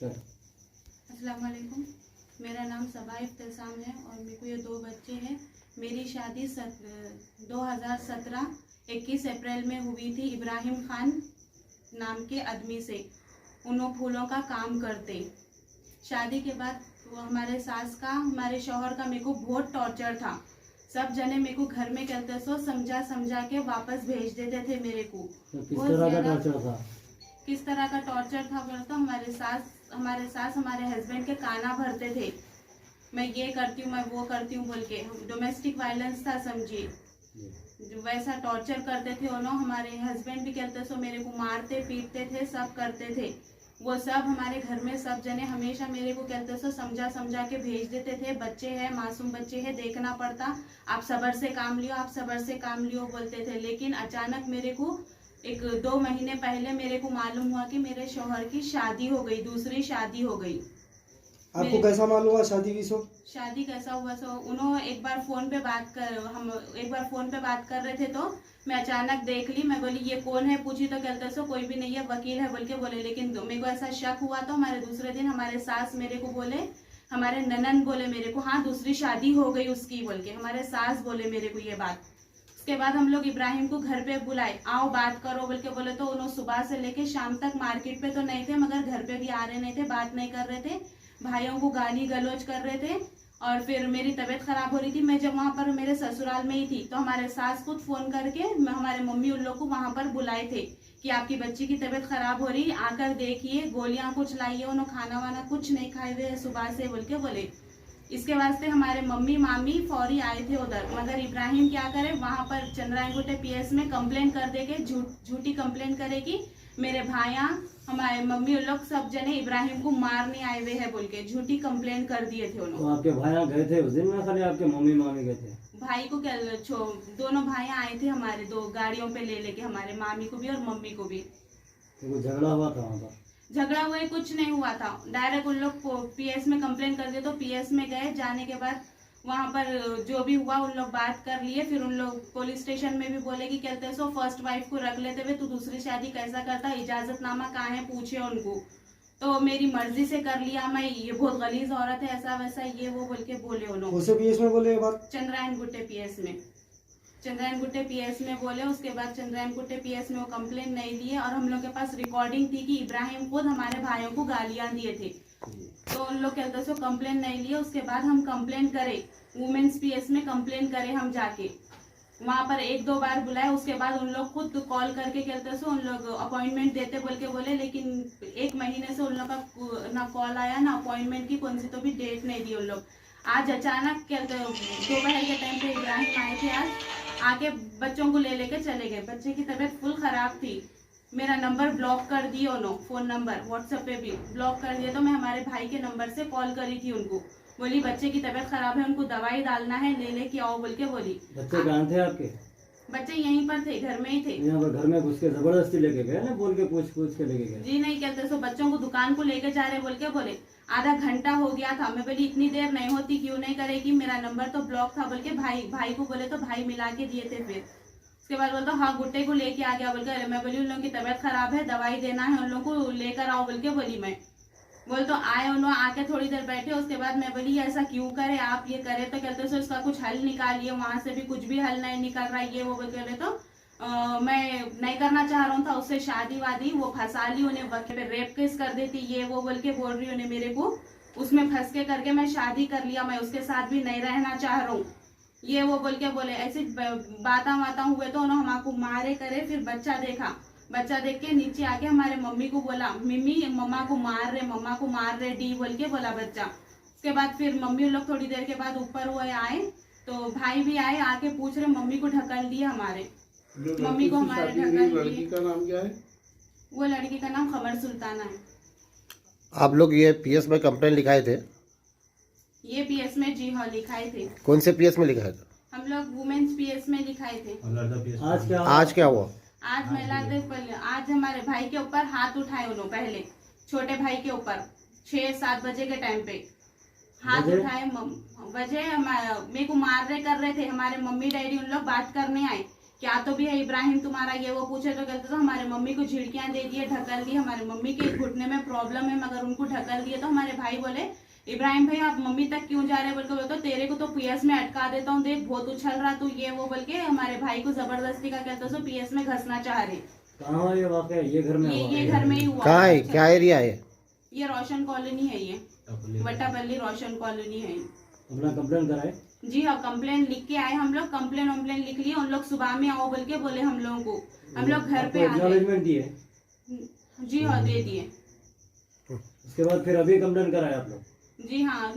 अस्सलाम वालेकुम। मेरा नाम सबा इफ्तिसाम है और मेरे को ये 2 बच्चे हैं। मेरी शादी 2017 21 अप्रैल में हुई थी इब्राहिम खान नाम के आदमी से। उन्होंने फूलों का काम करते। शादी के बाद वो हमारे सास का हमारे शौहर का मेरे को बहुत टॉर्चर था। सब जने मेरे को घर में कहते सो समझा के वापस भेज देते थे मेरे को। तो किस तरह का टॉर्चर था? किस तरह का टॉर्चर था बोले तो हमारे सास हमारे हस्बैंड के काना भरते थे। मैं ये करती हूँ, मैं वो करती हूँ बोल के। डोमेस्टिक वायलेंस था, समझिए। वैसा टॉर्चर करते थे उन्होंने। हमारे हस्बैंड भी कहते सो मेरे को मारते पीटते थे, सब करते थे। वो सब हमारे घर में सब जने हमेशा मेरे को कहते सो समझा के भेज देते थे। बच्चे हैं, मासूम बच्चे हैं, देखना पड़ता, आप सब्र से काम लियो, आप सब्र से काम लियो बोलते थे। लेकिन अचानक मेरे को 1-2 महीने पहले मेरे को मालूम हुआ कि मेरे शौहर की शादी हो गई, दूसरी शादी हो गई। आपको कैसा मालूम हुआ शादी विषय? शादी कैसा हुआ सो उन्होंने एक बार फोन पे बात कर रहे थे तो मैं अचानक देख ली। मैं बोली ये कौन है, पूछी तो कहते सो कोई भी नहीं है, वकील है बोल के बोले। लेकिन मेरे को ऐसा शक हुआ तो हमारे दूसरे दिन हमारे सास मेरे को बोले, हमारे ननन बोले मेरे को, हाँ दूसरी शादी हो गई उसकी बोल के। हमारे सास बोले मेरे को ये बात। उसके बाद हम लोग इब्राहिम को घर पे बुलाए, आओ बात करो बोल के बोले। तो उन्होंने सुबह से लेके शाम तक मार्केट पे तो नहीं थे, मगर घर पे भी आ रहे नहीं थे, बात नहीं कर रहे थे, भाइयों को गाली गलौज कर रहे थे। और फिर मेरी तबीयत खराब हो रही थी। मैं जब वहाँ पर मेरे ससुराल में ही थी तो हमारे सास खुद फोन करके हमारे मम्मी उन लोग को वहाँ पर बुलाए थे कि आपकी बच्ची की तबीयत खराब हो रही, आकर देखिए, गोलियां कुछ लाइए, उन्होंने खाना वाना कुछ नहीं खाए हुए सुबह से बोल के बोले। इसके वास्ते हमारे मम्मी मामी फौरी आए थे उधर। मगर इब्राहिम क्या करे, वहां पर चंद्रायनगुटे पीएस में कंप्लेन कर दे के झूठी कंप्लेन करेगी। मेरे भाइयां हमारे मम्मी लोग सब जने इब्राहिम को मारने आए हुए हैं बोल के झूठी कंप्लेन कर दिए थे उन्होंने। तो आपके भाइयां गए थे उस दिन में, खाली आपके मम्मी मामी गए थे? भाई को क्या, दोनों भाइयां आए थे हमारे, 2 गाड़ियों पे ले लेके, हमारे मामी को भी और मम्मी को भी। तो कोई झगड़ा हुआ था वहाँ पर? झगड़ा हुआ है, कुछ नहीं हुआ था। डायरेक्ट उन लोग पीएस में कंप्लेन कर दिए तो पीएस में गए। जाने के बाद वहां पर जो भी हुआ उन लोग बात कर लिए। फिर उन लोग पुलिस स्टेशन में भी बोले कि कहते सो फर्स्ट वाइफ को रख लेते हुए तू दूसरी शादी कैसा करता, इजाजतनामा कहाँ है, पूछे उनको। तो मेरी मर्जी से कर लिया मैं, ये बहुत गलीज औरत है, ऐसा वैसा ये वो बोल के बोले उन्होंने। उसे पीएस में बोले ये बात? चंद्रायनगुटे पीएस में बोले। उसके बाद चंद्रायनगुटे पीएस में वो कंप्लेन नहीं लिए और हम लोग के पास रिकॉर्डिंग थी कि इब्राहिम खुद हमारे भाइयों को गालियां दिए थे। तो उन लोग कहते सो कंप्लेन नहीं लिए। उसके बाद हम कंप्लेन करे, वुमेन्स पीएस में कंप्लेन करे हम जाके। वहां पर 1-2 बार बुलाए। उसके बाद उन लोग खुद कॉल करके कहते सो उन लोग अपॉइंटमेंट देते बोल के बोले। लेकिन 1 महीने से उन लोग का ना कॉल आया ना अपॉइंटमेंट की कौन सी तो भी डेट नहीं दी उन लोग। आज अचानक कहते दोपहर के टाइम पे इब्राहिम आए थे, आज आके बच्चों को ले लेके चले गए। बच्चे की तबीयत फुल खराब थी। मेरा नंबर ब्लॉक कर दिए उन्होंने, फोन नंबर व्हाट्सएप पे भी ब्लॉक कर दिया। तो मैं हमारे भाई के नंबर से कॉल करी थी उनको, बोली बच्चे की तबीयत खराब है, उनको दवाई डालना है, ले लेके आओ बोल के बोली। बच्चे कहाँ थे आपके? बच्चे यहीं पर थे, घर में ही थे। यहाँ पर घर में घुस के जबरदस्ती लेके गए ना, बोल के पूछ के लेके गए? जी नहीं, कहते सो बच्चों को दुकान को लेके जा रहे बोल के बोले। आधा घंटा हो गया था। मैं बोली इतनी देर नहीं होती, क्यों नहीं करेगी, मेरा नंबर तो ब्लॉक था बोल के भाई को बोले तो भाई मिला के दिए थे। फिर उसके बाद बोलता हाँ गुट्टे को लेके आ गया बोल के। मैं बोली उन लोगों की तबीयत खराब है, दवाई देना है, उन लोगों को लेकर आओ बोल के बोली। मैं बोल तो आए, उन्होंने आके थोड़ी देर बैठे। उसके बाद मैं बोली ऐसा क्यों करे आप, ये करे तो कहते सो इसका कुछ हल निकालिए। वहां से भी कुछ भी हल नहीं निकल रहा है, ये वो बोल के। तो मैं नहीं करना चाह रहा था उससे शादी वादी, वो फंसा ली उन्हें, वकील पे रेप केस कर देती, ये वो बोल के बोल रही उन्हें मेरे को। उसमें फंस के करके मैं शादी कर लिया, मैं उसके साथ भी नहीं रहना चाह रहा हूँ, ये वो बोल के बोले। ऐसी बाता हुए तो उन्होंने हमको मारे करे। फिर बच्चा देखा, बच्चा देख के नीचे आके हमारे मम्मी को बोला, मम्मी मम्मा को मार रहे डी बोल के बोला बच्चा। उसके बाद फिर मम्मी लोग थोड़ी देर के बाद ऊपर हुए आए तो भाई भी आए, आके पूछ रहे, मम्मी को ढकल दिया हमारे, मम्मी को हमारे ढकल दिए। लड़की का नाम क्या है? वो लड़की का नाम खमर सुल्ताना है। आप लोग ये पीएस में कंप्लेंट लिखाए थे? ये पीएस में, जी हाँ लिखाए थे। कौन से पीएस में लिखाए थे? हम लोग वुमेन्स पीएस में लिखाए थे। आज क्या हुआ? आज महिला आज हमारे भाई के ऊपर हाथ उठाए उन्होंने, पहले छोटे भाई के ऊपर 6-7 बजे के टाइम पे हाथ उठाए। वजह मेरे को मार रहे कर रहे थे। हमारे मम्मी डैडी उन लोग बात करने आए क्या तो भी है इब्राहिम तुम्हारा, ये वो पूछे तो कहते तो हमारे मम्मी को झिड़कियां दे दिए, ढकल दी, हमारे मम्मी के घुटने में प्रॉब्लम है मगर उनको ढकल दिए। तो हमारे भाई बोले इब्राहिम भाई आप मम्मी तक क्यों जा रहे हैं, बोल के बोलते तेरे को तो पीएस में अटका देता हूँ, देख बहुत उछल रहा तू, ये वो बोल के हमारे भाई को जबरदस्ती का कहते सो पीएस में घसना चाह रहे। कहाँ हुआ ये वाकया? ये घर में हुआ? ये घर में ही हुआ। कहाँ है, क्या एरिया है? ये रोशन कॉलोनी है, ये वट्टापल्ली रोशन कॉलोनी है। अपना कंप्लेन कराए? जी हाँ, कंप्लेन लिख के आए हम लोग, कंप्लेन लिख लिए, उन लोग सुबह में आओ बोल के बोले हम लोगों को, हम लोग घर पे आ गए। एक्नॉलेजमेंट दिए? जी हाँ दे दिए। उसके बाद फिर अभी कंप्लेन कराए आप लोग? जी हाँ,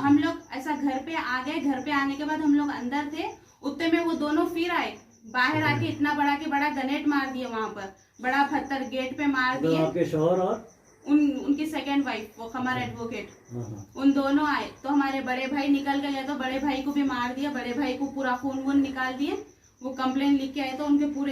हम लोग ऐसा घर पे आ गए, घर पे आने के बाद हम लोग अंदर थे, उतने में वो दोनों फिर आए, बाहर आके इतना बड़ा के बड़ा गनेट मार दिया, वहाँ पर बड़ा पत्थर गेट पे मार तो दिए। आपके शौहर और उनकी सेकंड वाइफ, वो हमारा एडवोकेट, उन दोनों आए तो हमारे बड़े भाई निकल गए, तो बड़े भाई को भी मार दिया, बड़े भाई को पूरा खून वून निकाल दिए। वो कंप्लेन लिख के आए तो उनके पूरे